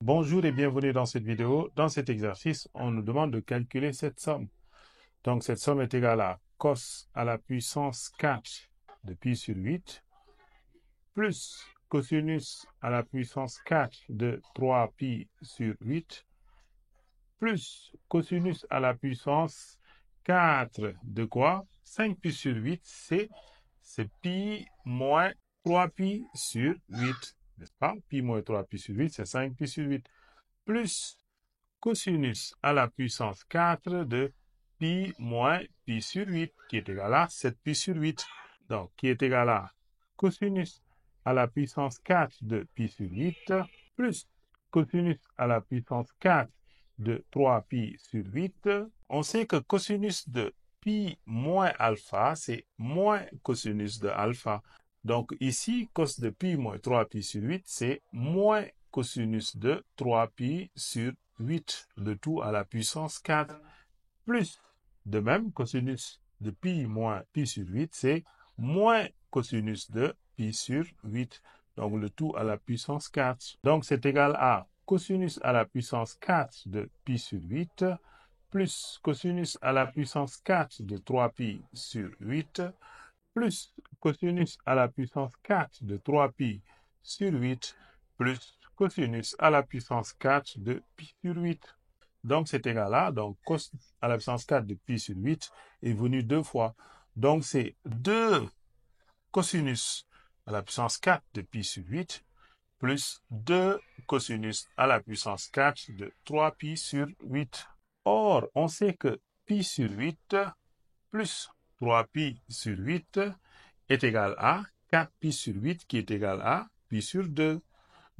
Bonjour et bienvenue dans cette vidéo. Dans cet exercice, on nous demande de calculer cette somme. Donc, cette somme est égale à cos à la puissance 4 de pi sur 8 plus cosinus à la puissance 4 de 3pi sur 8 plus cosinus à la puissance 4 de quoi? 5pi sur 8, c'est pi moins 3pi sur 8. N'est-ce pas? Pi moins 3pi sur 8, c'est 5pi sur 8. Plus cosinus à la puissance 4 de pi moins pi sur 8, qui est égal à 7pi sur 8. Donc, qui est égal à cosinus à la puissance 4 de pi sur 8, plus cosinus à la puissance 4 de 3pi sur 8. On sait que cosinus de pi moins alpha, c'est moins cosinus de alpha. Donc, ici, cos de pi moins 3pi sur 8, c'est moins cosinus de 3pi sur 8, le tout à la puissance 4, plus, de même, cosinus de pi moins pi sur 8, c'est moins cosinus de pi sur 8, donc le tout à la puissance 4. Donc, c'est égal à cosinus à la puissance 4 de pi sur 8, plus cosinus à la puissance 4 de 3pi sur 8, plus cosinus à la puissance 4 de 3pi sur 8, plus cosinus à la puissance 4 de pi sur 8. Donc, c'est égal à, donc, cos à la puissance 4 de pi sur 8 est venu deux fois. Donc, c'est 2 cosinus à la puissance 4 de pi sur 8 plus 2 cosinus à la puissance 4 de 3pi sur 8. Or, on sait que pi sur 8 plus 3pi sur 8 est égal à 4pi sur 8 qui est égal à pi sur 2.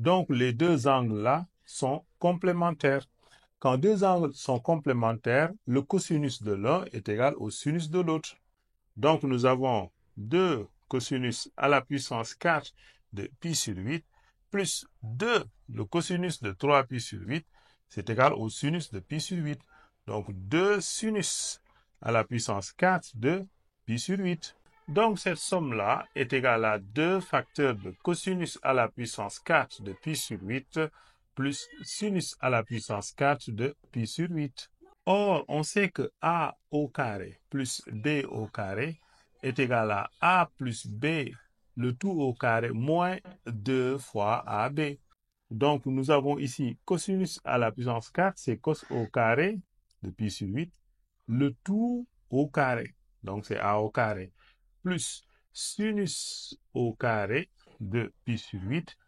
Donc, les deux angles-là sont complémentaires. Quand deux angles sont complémentaires, le cosinus de l'un est égal au sinus de l'autre. Donc, nous avons 2 cosinus à la puissance 4 de pi sur 8 plus 2, le cosinus de 3pi sur 8, c'est égal au sinus de pi sur 8. Donc, 2 sinus à la puissance 4 de pi sur 8. Donc, cette somme-là est égale à 2 facteurs de cosinus à la puissance 4 de pi sur 8 plus sinus à la puissance 4 de pi sur 8. Or, on sait que a au carré plus b au carré est égal à a plus b, le tout au carré, moins 2 fois ab. Donc, nous avons ici cosinus à la puissance 4, c'est cos au carré de pi sur 8, le tout au carré. Donc, c'est a au carré, plus sinus au carré de pi sur 8,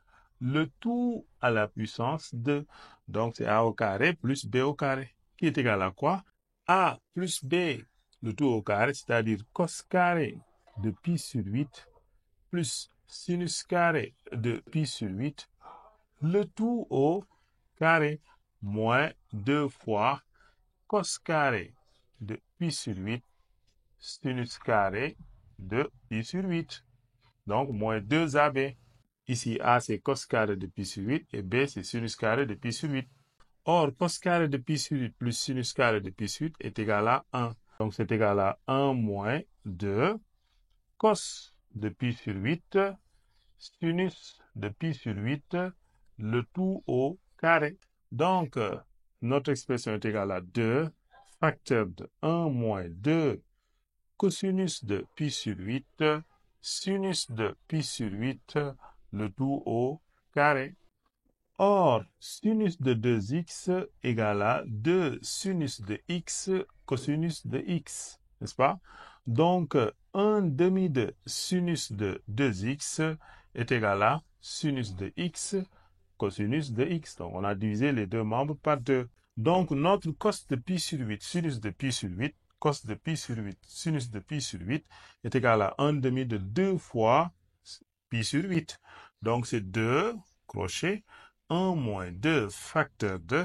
le tout à la puissance 2. Donc, c'est a au carré plus b au carré, qui est égal à quoi? A plus b, le tout au carré, c'est-à-dire cos carré de pi sur 8, plus sinus carré de pi sur 8, le tout au carré, moins 2 fois cos carré de pi sur 8, sinus carré de pi sur 8. Donc, moins 2ab. Ici, a, c'est cos carré de pi sur 8 et b, c'est sinus carré de pi sur 8. Or, cos carré de pi sur 8 plus sinus carré de pi sur 8 est égal à 1. Donc, c'est égal à 1 moins 2 cos de pi sur 8 sinus de pi sur 8, le tout au carré. Donc, notre expression est égale à 2 facteur de 1 moins 2 cosinus de pi sur 8, sinus de pi sur 8, le tout au carré. Or, sinus de 2x égale à 2 sinus de x cosinus de x, n'est-ce pas? Donc, 1 demi de sinus de 2x est égal à sinus de x cosinus de x. Donc, on a divisé les deux membres par 2. Donc, notre cos de pi sur 8, sinus de pi sur 8, cos de pi sur 8, sinus de pi sur 8 est égal à 1 demi de 2 fois pi sur 8. Donc, c'est 2 crochet, 1 moins 2 facteur de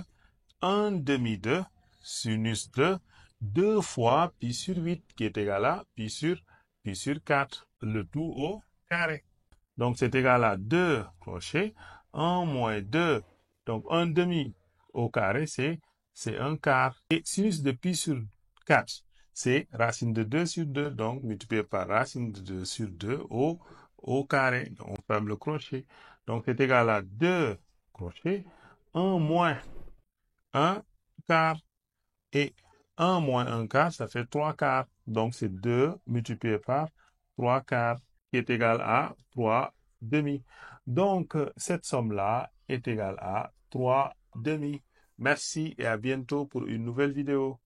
1 demi de sinus de 2 fois pi sur 8 qui est égal à pi sur 4, le tout au carré. Donc, c'est égal à 2 crochet, 1 moins 2, donc 1 demi au carré, c'est 1 quart. Et sinus de pi sur 4, c'est racine de 2 sur 2, donc multiplié par racine de 2 sur 2 au carré. Donc, on ferme le crochet. Donc, c'est égal à 2 crochet, 1 moins 1 quart. Et 1 moins 1 quart, ça fait 3 quarts. Donc, c'est 2 multiplié par 3 quarts, qui est égal à 3 demi. Donc, cette somme-là est égale à 3 demi. Merci et à bientôt pour une nouvelle vidéo.